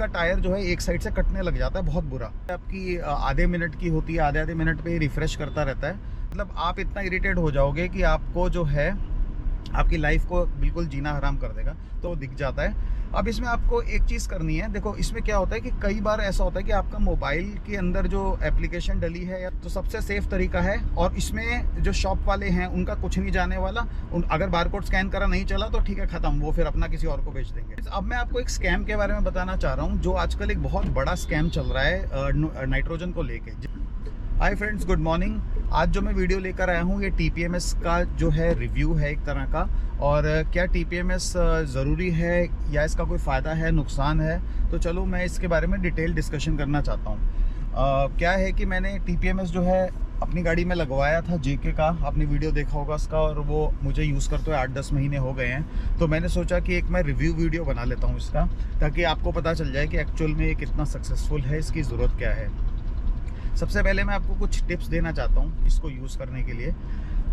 का टायर जो है एक साइड से कटने लग जाता है, बहुत बुरा। आपकी आधे मिनट की होती है, आधे मिनट पे रिफ्रेश करता रहता है। मतलब आप इतना इरिटेट हो जाओगे कि आपको जो है आपकी लाइफ को बिल्कुल जीना हराम कर देगा, तो दिख जाता है। अब इसमें आपको एक चीज़ करनी है, देखो इसमें क्या होता है कि कई बार ऐसा होता है कि आपका मोबाइल के अंदर जो एप्लीकेशन डली है तो सबसे सेफ तरीका है, और इसमें जो शॉप वाले हैं उनका कुछ नहीं जाने वाला। अगर बारकोड स्कैन करा नहीं चला तो ठीक है, ख़त्म, वो फिर अपना किसी और को बेच देंगे। अब मैं आपको एक स्कैम के बारे में बताना चाह रहा हूँ, जो आजकल एक बहुत बड़ा स्कैम चल रहा है नाइट्रोजन को लेके। Hi friends, good morning. आज जो मैं वीडियो लेकर आया हूँ ये टीपीएमएस का जो है रिव्यू है एक तरह का, और क्या टीपीएमएस ज़रूरी है या इसका कोई फ़ायदा है, नुकसान है, तो चलो मैं इसके बारे में डिटेल डिस्कशन करना चाहता हूँ। क्या है कि मैंने टीपीएमएस जो है अपनी गाड़ी में लगवाया था, जेके का, आपने वीडियो देखा होगा उसका, और वो मुझे यूज़ करते हुए 8-10 महीने हो गए हैं। तो मैंने सोचा कि एक मैं रिव्यू वीडियो बना लेता हूँ इसका, ताकि आपको पता चल जाए कि एक्चुअल में ये कितना सक्सेसफुल है, इसकी ज़रूरत क्या है। सबसे पहले मैं आपको कुछ टिप्स देना चाहता हूँ इसको यूज़ करने के लिए।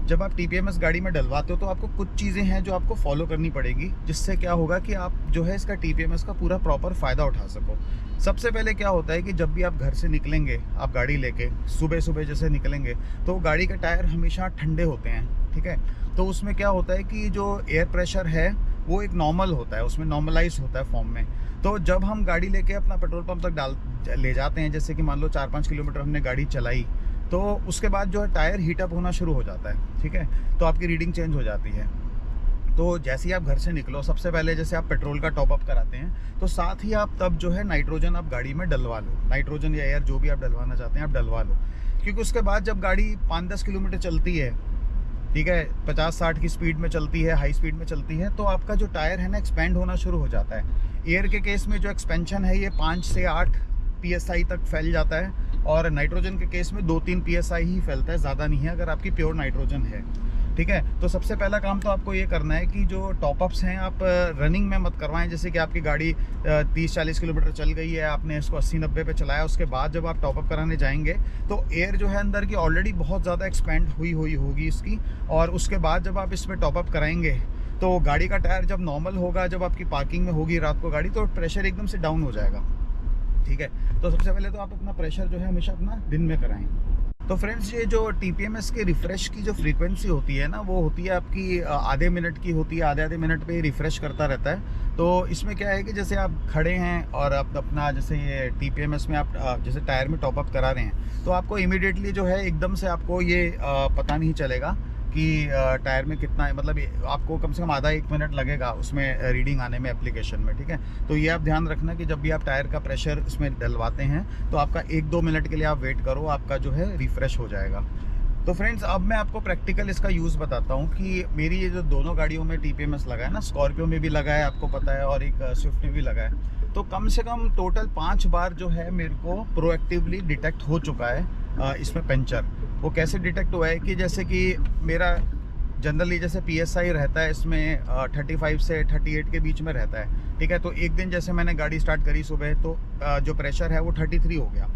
जब आप टीपीएमएस गाड़ी में डलवाते हो तो आपको कुछ चीज़ें हैं जो आपको फॉलो करनी पड़ेगी, जिससे क्या होगा कि आप जो है इसका टीपीएमएस का पूरा प्रॉपर फ़ायदा उठा सको। सबसे पहले क्या होता है कि जब भी आप घर से निकलेंगे, आप गाड़ी लेके सुबह सुबह जैसे निकलेंगे, तो गाड़ी के टायर हमेशा ठंडे होते हैं, ठीक है। तो उसमें क्या होता है कि जो एयर प्रेशर है वो एक नॉर्मल होता है, उसमें नॉर्मलाइज होता है फॉर्म में। तो जब हम गाड़ी लेके अपना पेट्रोल पंप तक ले जाते हैं, जैसे कि मान लो 4-5 किलोमीटर हमने गाड़ी चलाई, तो उसके बाद जो है टायर हीटअप होना शुरू हो जाता है, ठीक है। तो आपकी रीडिंग चेंज हो जाती है। तो जैसे ही आप घर से निकलो, सबसे पहले जैसे आप पेट्रोल का टॉपअप कराते हैं, तो साथ ही आप तब जो है नाइट्रोजन आप गाड़ी में डलवा लो। नाइट्रोजन या एयर जो भी आप डलवाना चाहते हैं आप डलवा लो, क्योंकि उसके बाद जब गाड़ी 5-10 किलोमीटर चलती है, ठीक है, 50-60 की स्पीड में चलती है, हाई स्पीड में चलती है, तो आपका जो टायर है ना एक्सपेंड होना शुरू हो जाता है। एयर के केस में जो एक्सपेंशन है ये 5 से 8 PSI तक फैल जाता है, और नाइट्रोजन के केस में 2-3 PSI ही फैलता है, ज़्यादा नहीं है अगर आपकी प्योर नाइट्रोजन है, ठीक है। तो सबसे पहला काम तो आपको ये करना है कि जो टॉपअप्स हैं आप रनिंग में मत करवाएं। जैसे कि आपकी गाड़ी 30-40 किलोमीटर चल गई है, आपने इसको 80-90 पे चलाया, उसके बाद जब आप टॉपअप कराने जाएंगे तो एयर जो है अंदर की ऑलरेडी बहुत ज़्यादा एक्सपेंड हुई होगी इसकी, और उसके बाद जब आप इसमें टॉपअप कराएंगे तो गाड़ी का टायर जब नॉर्मल होगा, जब आपकी पार्किंग में होगी रात को गाड़ी, तो प्रेशर एकदम से डाउन हो जाएगा, ठीक है। तो सबसे पहले तो आप अपना प्रेशर जो है हमेशा अपना दिन में कराएं। तो फ्रेंड्स, ये जो टीपीएमएस के रिफ़्रेश की जो फ्रीक्वेंसी होती है ना, वो होती है आपकी आधे मिनट की होती है, आधे मिनट पे रिफ़्रेश करता रहता है। तो इसमें क्या है कि जैसे आप खड़े हैं और आप अपना जैसे ये टीपीएमएस में आप जैसे टायर में टॉपअप करा रहे हैं, तो आपको इमीडिएटली जो है एकदम से आपको ये पता नहीं चलेगा कि टायर में कितना है। मतलब आपको कम से कम आधा 1 मिनट लगेगा उसमें रीडिंग आने में एप्लीकेशन में, ठीक है। तो ये आप ध्यान रखना कि जब भी आप टायर का प्रेशर इसमें डलवाते हैं तो आपका 1-2 मिनट के लिए आप वेट करो, आपका जो है रिफ़्रेश हो जाएगा। तो फ्रेंड्स, अब मैं आपको प्रैक्टिकल इसका यूज़ बताता हूँ कि मेरी ये जो दोनों गाड़ियों में टीपीएमएस लगा है ना, स्कॉर्पियो में भी लगा है आपको पता है, और एक स्विफ्ट में भी लगा है, तो कम से कम टोटल 5 बार जो है मेरे को प्रोएक्टिवली डिटेक्ट हो चुका है इसमें पंचर। वो कैसे डिटेक्ट हुआ है कि जैसे कि मेरा जनरली जैसे PSI रहता है इसमें 35 से 38 के बीच में रहता है, ठीक है। तो एक दिन जैसे मैंने गाड़ी स्टार्ट करी सुबह, तो जो प्रेशर है वो 33 हो गया।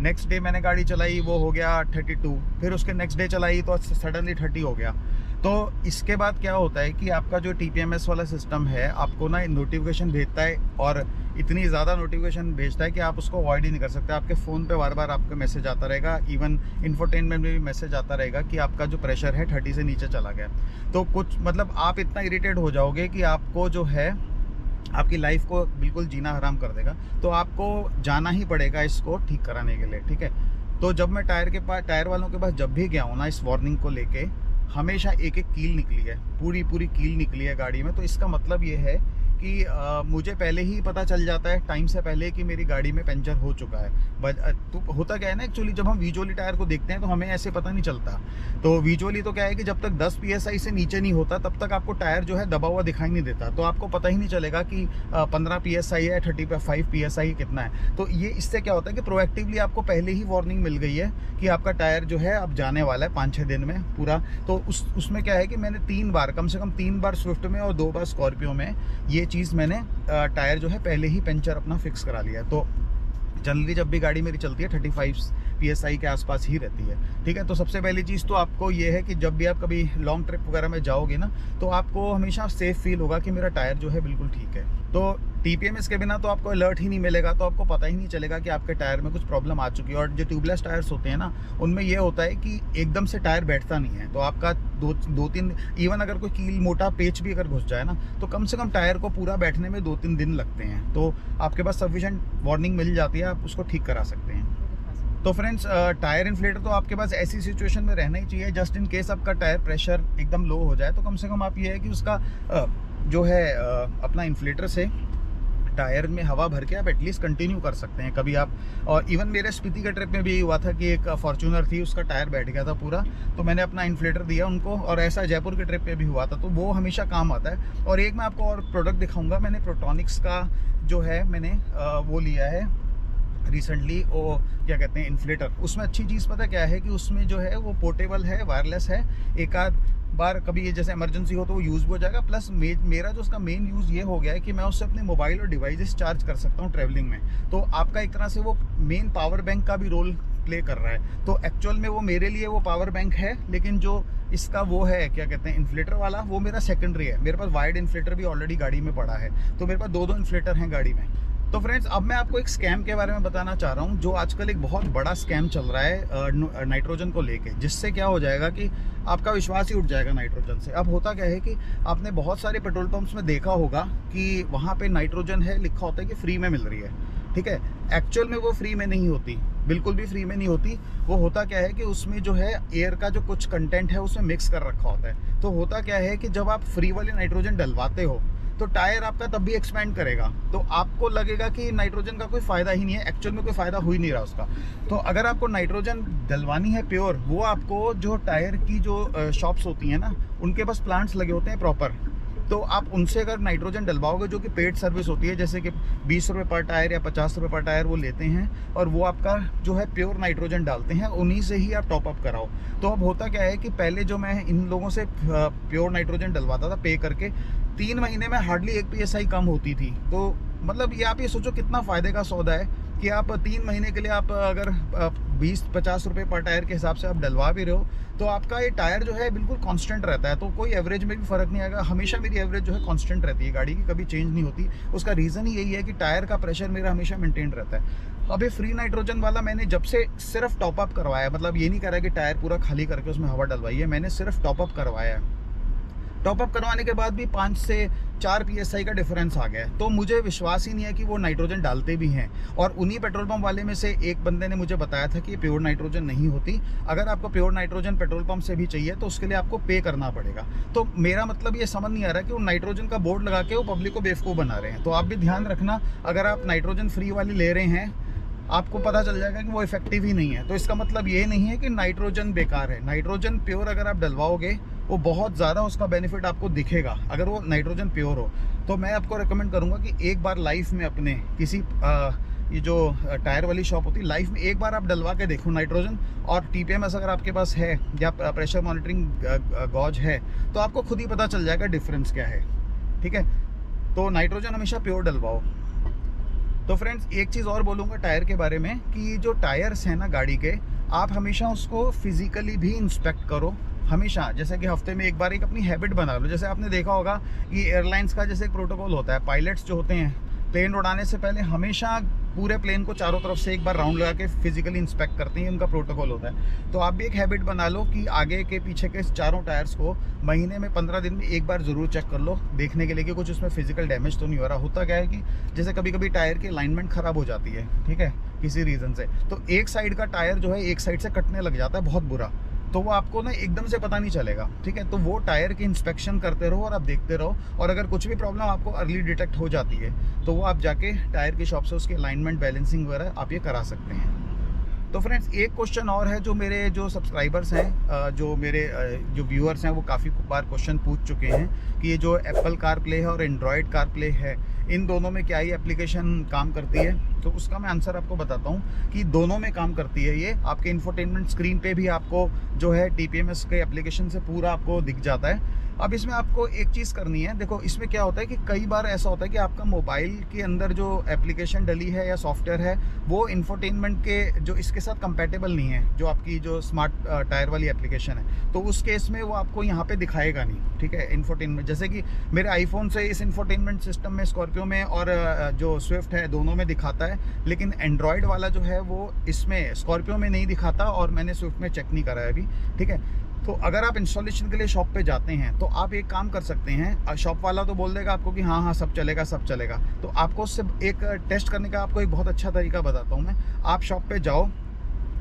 नेक्स्ट डे मैंने गाड़ी चलाई, वो हो गया 32, फिर उसके नेक्स्ट डे चलाई तो सडनली 30 हो गया। तो इसके बाद क्या होता है कि आपका जो टीपीएमएस वाला सिस्टम है आपको ना नोटिफिकेशन भेजता है, और इतनी ज़्यादा नोटिफिकेशन भेजता है कि आप उसको अवॉइड ही नहीं कर सकते। आपके फ़ोन पे बार बार आपका मैसेज आता रहेगा, इवन इन्फोटेनमेंट में भी मैसेज आता रहेगा कि आपका जो प्रेशर है 30 से नीचे चला गया। तो कुछ मतलब आप इतना इरिटेट हो जाओगे कि आपको जो है आपकी लाइफ को बिल्कुल जीना हराम कर देगा। तो आपको जाना ही पड़ेगा इसको ठीक कराने के लिए, ठीक है। तो जब मैं टायर वालों के पास जब भी गया हूँ ना, इस वार्निंग को लेके हमेशा एक कील निकली है, पूरी कील निकली है गाड़ी में। तो इसका मतलब ये है कि मुझे पहले ही पता चल जाता है, टाइम से पहले, कि मेरी गाड़ी में पंचर हो चुका है। तो होता क्या है ना, एक्चुअली जब हम विजुअली टायर को देखते हैं तो हमें ऐसे पता नहीं चलता। तो विजुअली तो क्या है कि जब तक 10 PSI से नीचे नहीं होता तब तक आपको टायर जो है दबा हुआ दिखाई नहीं देता, तो आपको पता ही नहीं चलेगा कि 15 PSI है, 35 PSI कितना है। तो ये इससे क्या होता है कि प्रोएक्टिवली आपको पहले ही वार्निंग मिल गई है कि आपका टायर जो है अब जाने वाला है 5-6 दिन में पूरा। तो उसमें क्या है कि मैंने 3 बार, कम से कम 3 बार स्विफ्ट में और 2 बार स्कॉर्पियो में ये चीज़ मैंने टायर जो है पहले ही पंचर अपना फिक्स करा लिया। तो जनरली जब भी गाड़ी मेरी चलती है 35 PSI के आसपास ही रहती है, ठीक है। तो सबसे पहली चीज़ तो आपको ये है कि जब भी आप कभी लॉन्ग ट्रिप वगैरह में जाओगे ना, तो आपको हमेशा सेफ फील होगा कि मेरा टायर जो है बिल्कुल ठीक है। तो टीपीएमएस के बिना तो आपको अलर्ट ही नहीं मिलेगा, तो आपको पता ही नहीं चलेगा कि आपके टायर में कुछ प्रॉब्लम आ चुकी है। और जो ट्यूबलेस टायर्स होते हैं ना, उनमें ये होता है कि एकदम से टायर बैठता नहीं है, तो आपका दो तीन, इवन अगर कोई कील मोटा पेच भी अगर घुस जाए ना, तो कम से कम टायर को पूरा बैठने में 2-3 दिन लगते हैं। तो आपके पास सफिशिएंट वार्निंग मिल जाती है, आप उसको ठीक करा सकते हैं। तो फ्रेंड्स, टायर इन्फ्लेटर तो आपके पास ऐसी सिचुएशन में रहना ही चाहिए, जस्ट इन केस आपका टायर प्रेशर एकदम लो हो जाए, तो कम से कम आप ये है कि उसका जो है अपना इन्फ्लेटर से टायर में हवा भर के आप एटलीस्ट कंटिन्यू कर सकते हैं कभी आप। और इवन मेरे स्पीति के ट्रिप में भी हुआ था कि एक फॉर्च्यूनर थी, उसका टायर बैठ गया था पूरा, तो मैंने अपना इन्फ्लेटर दिया उनको। और ऐसा जयपुर के ट्रिप पे भी हुआ था, तो वो हमेशा काम आता है। और एक मैं आपको और प्रोडक्ट दिखाऊंगा, मैंने प्रोटोनिक्स का जो है मैंने वो लिया है रिसेंटली, वो क्या कहते हैं इन्फ्लेटर। उसमें अच्छी चीज़ पता क्या है कि उसमें जो है वो पोर्टेबल है, वायरलेस है, एक आध बार कभी ये जैसे इमरजेंसी हो तो वो यूज़ भी हो जाएगा। प्लस मेरा जो उसका मेन यूज़ ये हो गया है कि मैं उससे अपने मोबाइल और डिवाइसेस चार्ज कर सकता हूँ ट्रैवलिंग में। तो आपका एक तरह से वो मेन पावर बैंक का भी रोल प्ले कर रहा है। तो एक्चुअल में वो मेरे लिए वो पावर बैंक है, लेकिन जो इसका वो है क्या कहते हैं इन्फ्लेटर वाला, वो मेरा सेकेंडरी है। मेरे पास वाइड इन्फ्लेटर भी ऑलरेडी गाड़ी में पड़ा है, तो मेरे पास 2 इन्फ्लेटर हैं गाड़ी में। तो फ्रेंड्स, अब मैं आपको एक स्कैम के बारे में बताना चाह रहा हूँ, जो आजकल एक बहुत बड़ा स्कैम चल रहा है नाइट्रोजन को लेके, जिससे क्या हो जाएगा कि आपका विश्वास ही उठ जाएगा नाइट्रोजन से। अब होता क्या है कि आपने बहुत सारे पेट्रोल पंप्स में देखा होगा कि वहाँ पे नाइट्रोजन है, लिखा होता है कि फ्री में मिल रही है, ठीक है। एक्चुअल में वो फ्री में नहीं होती, बिल्कुल भी फ्री में नहीं होती। वो होता क्या है कि उसमें जो है एयर का जो कुछ कंटेंट है उसमें मिक्स कर रखा होता है। तो होता क्या है कि जब आप फ्री वाली नाइट्रोजन डलवाते हो तो टायर आपका तब भी एक्सपेंड करेगा, तो आपको लगेगा कि नाइट्रोजन का कोई फ़ायदा ही नहीं है। एक्चुअल में कोई फ़ायदा हो ही नहीं रहा उसका। तो अगर आपको नाइट्रोजन डलवानी है प्योर, वो आपको जो टायर की जो शॉप्स होती हैं ना, उनके पास प्लांट्स लगे होते हैं प्रॉपर, तो आप उनसे अगर नाइट्रोजन डलवाओगे, जो कि पेड सर्विस होती है, जैसे कि 20 रुपये पर टायर या 50 रुपये पर टायर वो लेते हैं, और वो आपका जो है प्योर नाइट्रोजन डालते हैं, उन्हीं से ही आप टॉपअप कराओ। तो अब होता क्या है कि पहले जो मैं इन लोगों से प्योर नाइट्रोजन डलवाता था पे करके, 3 महीने में हार्डली 1 PSI कम होती थी। तो मतलब ये आप ये सोचो कितना फ़ायदे का सौदा है कि आप 3 महीने के लिए आप अगर 20-50 रुपये पर टायर के हिसाब से आप डलवा भी रहे हो, तो आपका ये टायर जो है बिल्कुल कांस्टेंट रहता है। तो कोई एवरेज में भी फ़र्क नहीं आएगा। हमेशा मेरी एवरेज जो है कांस्टेंट रहती है गाड़ी की, कभी चेंज नहीं होती। उसका रीज़न ही यही है कि टायर का प्रेशर मेरा हमेशा मेंटेन रहता है। अब ये फ्री नाइट्रोजन वाला मैंने जब से सिर्फ टॉपअप करवाया, मतलब ये नहीं करा कि टायर पूरा खाली करके उसमें हवा डलवाई है, मैंने सिर्फ टॉपअप करवाया है। टॉपअप करवाने के बाद भी 5 से 4 PSI का डिफरेंस आ गया है। तो मुझे विश्वास ही नहीं है कि वो नाइट्रोजन डालते भी हैं। और उन्हीं पेट्रोल पंप वाले में से एक बंदे ने मुझे बताया था कि प्योर नाइट्रोजन नहीं होती। अगर आपको प्योर नाइट्रोजन पेट्रोल पंप से भी चाहिए तो उसके लिए आपको पे करना पड़ेगा। तो मेरा मतलब ये समझ नहीं आ रहा कि वो नाइट्रोजन का बोर्ड लगा के वो पब्लिक को बेवकूफ़ बना रहे हैं। तो आप भी ध्यान रखना, अगर आप नाइट्रोजन फ्री वाली ले रहे हैं, आपको पता चल जाएगा कि वो इफेक्टिव ही नहीं है, तो इसका मतलब ये नहीं है कि नाइट्रोजन बेकार है। नाइट्रोजन प्योर अगर आप डलवाओगे, वो बहुत ज़्यादा उसका बेनिफिट आपको दिखेगा अगर वो नाइट्रोजन प्योर हो। तो मैं आपको रेकमेंड करूँगा कि एक बार लाइफ में अपने किसी ये जो टायर वाली शॉप होती है, लाइफ में एक बार आप डलवा के देखो नाइट्रोजन। और TPMS अगर आपके पास है या प्रेशर मॉनिटरिंग गॉज है, तो आपको खुद ही पता चल जाएगा डिफरेंस क्या है, ठीक है। तो नाइट्रोजन हमेशा प्योर डलवाओ। तो फ्रेंड्स, एक चीज़ और बोलूँगा टायर के बारे में कि जो टायर्स हैं ना गाड़ी के, आप हमेशा उसको फिज़िकली भी इंस्पेक्ट करो हमेशा। जैसे कि हफ्ते में एक बार एक अपनी हैबिट बना लो। जैसे आपने देखा होगा कि एयरलाइंस का जैसे एक प्रोटोकॉल होता है, पायलट्स जो होते हैं प्लेन उड़ाने से पहले हमेशा पूरे प्लेन को चारों तरफ से एक बार राउंड लगा के फिजिकली इंस्पेक्ट करते हैं, उनका प्रोटोकॉल होता है। तो आप भी एक हैबिट बना लो कि आगे के पीछे के चारों टायर्स को महीने में 15 दिन में एक बार ज़रूर चेक कर लो, देखने के लिए कि कुछ उसमें फिजिकल डैमेज तो नहीं हो रहा। होता क्या है कि जैसे कभी कभी टायर की अलाइनमेंट ख़राब हो जाती है, ठीक है, किसी रीज़न से, तो एक साइड का टायर जो है एक साइड से कटने लग जाता है बहुत बुरा, तो वो आपको ना एकदम से पता नहीं चलेगा, ठीक है। तो वो टायर की इंस्पेक्शन करते रहो और आप देखते रहो, और अगर कुछ भी प्रॉब्लम आपको अर्ली डिटेक्ट हो जाती है तो वो आप जाके टायर की शॉप से उसके अलाइनमेंट, बैलेंसिंग वगैरह आप ये करा सकते हैं। तो फ्रेंड्स, एक क्वेश्चन और है जो मेरे जो सब्सक्राइबर्स हैं, जो मेरे जो व्यूअर्स हैं, वो काफ़ी बार क्वेश्चन पूछ चुके हैं कि ये जो एप्पल कार प्ले है और एंड्रॉयड कार प्ले है, इन दोनों में क्या ये एप्लीकेशन काम करती है। तो उसका मैं आंसर आपको बताता हूँ कि दोनों में काम करती है। ये आपके इंफोटेनमेंट स्क्रीन पे भी आपको जो है TPMS के एप्लीकेशन से पूरा आपको दिख जाता है। अब इसमें आपको एक चीज़ करनी है, देखो इसमें क्या होता है कि कई बार ऐसा होता है कि आपका मोबाइल के अंदर जो एप्लीकेशन डली है या सॉफ्टवेयर है वो इंफोटेनमेंट के जो इसके साथ कंपैटिबल नहीं है, जो आपकी जो स्मार्ट टायर वाली एप्लीकेशन है, तो उस केस में वो आपको यहाँ पे दिखाएगा नहीं, ठीक है। इंफोटेनमेंट जैसे कि मेरे आईफोन से इस इंफोटेनमेंट सिस्टम में स्कॉर्पियो में और जो स्विफ्ट है दोनों में दिखाता है, लेकिन एंड्रॉयड वाला जो है वो इसमें स्कॉर्पियो में नहीं दिखाता और मैंने स्विफ्ट में चेक नहीं करा है अभी, ठीक है। तो अगर आप इंस्टॉलेशन के लिए शॉप पे जाते हैं तो आप एक काम कर सकते हैं, शॉप वाला तो बोल देगा आपको कि हाँ हाँ सब चलेगा सब चलेगा, तो आपको उससे एक टेस्ट करने का आपको एक बहुत अच्छा तरीका बताता हूँ मैं। आप शॉप पे जाओ,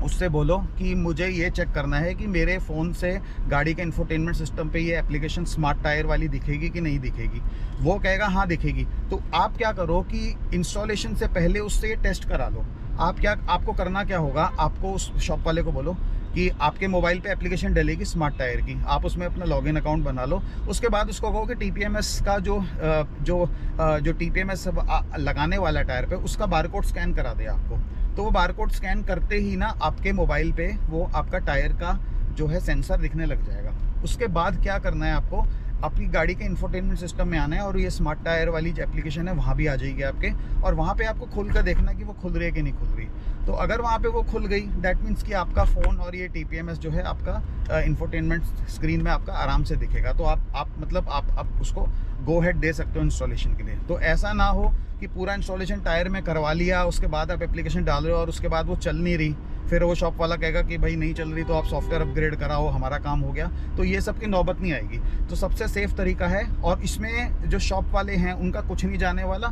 उससे बोलो कि मुझे ये चेक करना है कि मेरे फ़ोन से गाड़ी के इंफोटेनमेंट सिस्टम पे ये एप्लीकेशन स्मार्ट टायर वाली दिखेगी कि नहीं दिखेगी। वो कहेगा हाँ दिखेगी, तो आप क्या करो कि इंस्टॉलेशन से पहले उससे ये टेस्ट करा लो। आपको करना क्या होगा, आपको उस शॉप वाले को बोलो कि आपके मोबाइल पे एप्लीकेशन डलेगी स्मार्ट टायर की, आप उसमें अपना लॉगिन अकाउंट बना लो। उसके बाद उसको कहो कि टीपीएमएस का जो टीपीएमएस लगाने वाला टायर पे उसका बारकोड स्कैन करा दे आपको। तो वो बारकोड स्कैन करते ही ना आपके मोबाइल पे वो आपका टायर का जो है सेंसर दिखने लग जाएगा। उसके बाद क्या करना है, आपको अपनी गाड़ी के इंफोटेनमेंट सिस्टम में आना है और ये स्मार्ट टायर वाली जो एप्लीकेशन है वहाँ भी आ जाएगी आपके, और वहाँ पे आपको खुल कर देखना कि वो खुल रही है कि नहीं खुल रही। तो अगर वहाँ पे वो खुल गई, दैट मीन्स कि आपका फ़ोन और ये टीपीएमएस जो है आपका इंफोटेनमेंट स्क्रीन में आपका आराम से दिखेगा। तो आप उसको गो हेड दे सकते हो इंस्टॉलेशन के लिए। तो ऐसा ना हो कि पूरा इंस्टॉलेशन टायर में करवा लिया, उसके बाद आप एप्लीकेशन डाल रहे हो और उसके बाद वो चल नहीं रही, फिर वो शॉप वाला कहेगा कि भाई नहीं चल रही तो आप सॉफ्टवेयर अपग्रेड कराओ, हमारा काम हो गया। तो ये सब की नौबत नहीं आएगी। तो सबसे सेफ तरीका है, और इसमें जो शॉप वाले हैं उनका कुछ नहीं जाने वाला।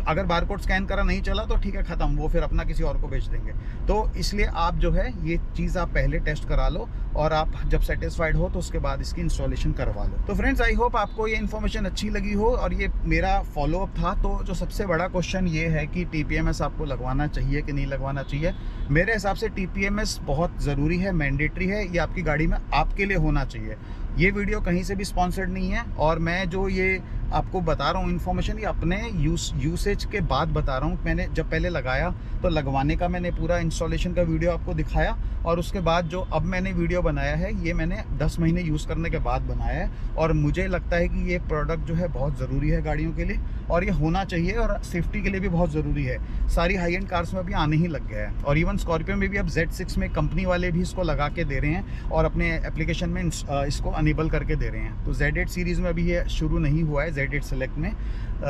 अगर बारकोड स्कैन करा नहीं चला तो ठीक है ख़त्म, वो फिर अपना किसी और को बेच देंगे। तो इसलिए आप जो है ये चीज़ आप पहले टेस्ट करा लो, और आप जब सेटिस्फाइड हो तो उसके बाद इसकी इंस्टॉलेशन करवा लो। तो फ्रेंड्स, आई होप आपको ये इन्फॉर्मेशन अच्छी लगी हो और ये मेरा फॉलोअप था। तो जो सबसे बड़ा क्वेश्चन ये है कि टीपीएमएस आपको लगवाना चाहिए कि नहीं लगवाना चाहिए। मेरे हिसाब से टीपीएमएस बहुत ज़रूरी है, मैंडेटरी है, ये आपकी गाड़ी में आपके लिए होना चाहिए। ये वीडियो कहीं से भी स्पॉन्सर्ड नहीं है, और मैं जो ये आपको बता रहा हूँ इन्फॉर्मेशन, ये अपने यूसेज के बाद बता रहा हूँ। मैंने जब पहले लगाया तो लगवाने का मैंने पूरा इंस्टॉलेशन का वीडियो आपको दिखाया, और उसके बाद जो अब मैंने वीडियो बनाया है ये मैंने 10 महीने यूज़ करने के बाद बनाया है। और मुझे लगता है कि ये प्रोडक्ट जो है बहुत ज़रूरी है गाड़ियों के लिए, और ये होना चाहिए, और सेफ्टी के लिए भी बहुत ज़रूरी है। सारी हाई एंड कार्स में भी आने ही लग गया है, और इवन स्कॉर्पियो में भी अब Z6 में कंपनी वाले भी इसको लगा के दे रहे हैं और अपने एप्लीकेशन में इसको अनेबल करके दे रहे हैं। तो Z8 सीरीज़ में अभी ये शुरू नहीं हुआ है, Z8 सेलेक्ट में,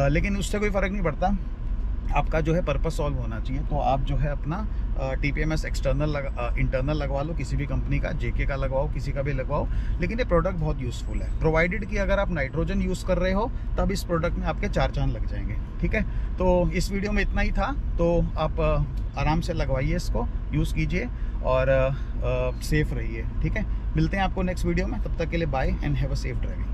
लेकिन उससे कोई फ़र्क नहीं पड़ता, आपका जो है पर्पस सॉल्व होना चाहिए। तो आप जो है अपना टीपीएमएस इंटरनल लगवा लो, किसी भी कंपनी का, जेके का लगवाओ, किसी का भी लगवाओ, लेकिन ये प्रोडक्ट बहुत यूज़फुल है। प्रोवाइडेड कि अगर आप नाइट्रोजन यूज़ कर रहे हो तब इस प्रोडक्ट में आपके 4 चांद लग जाएंगे, ठीक है। तो इस वीडियो में इतना ही था। तो आप आराम से लगवाइए, इसको यूज़ कीजिए और सेफ़ रहिए, ठीक है। मिलते हैं आपको नेक्स्ट वीडियो में, तब तक के लिए bye and have a safe driving.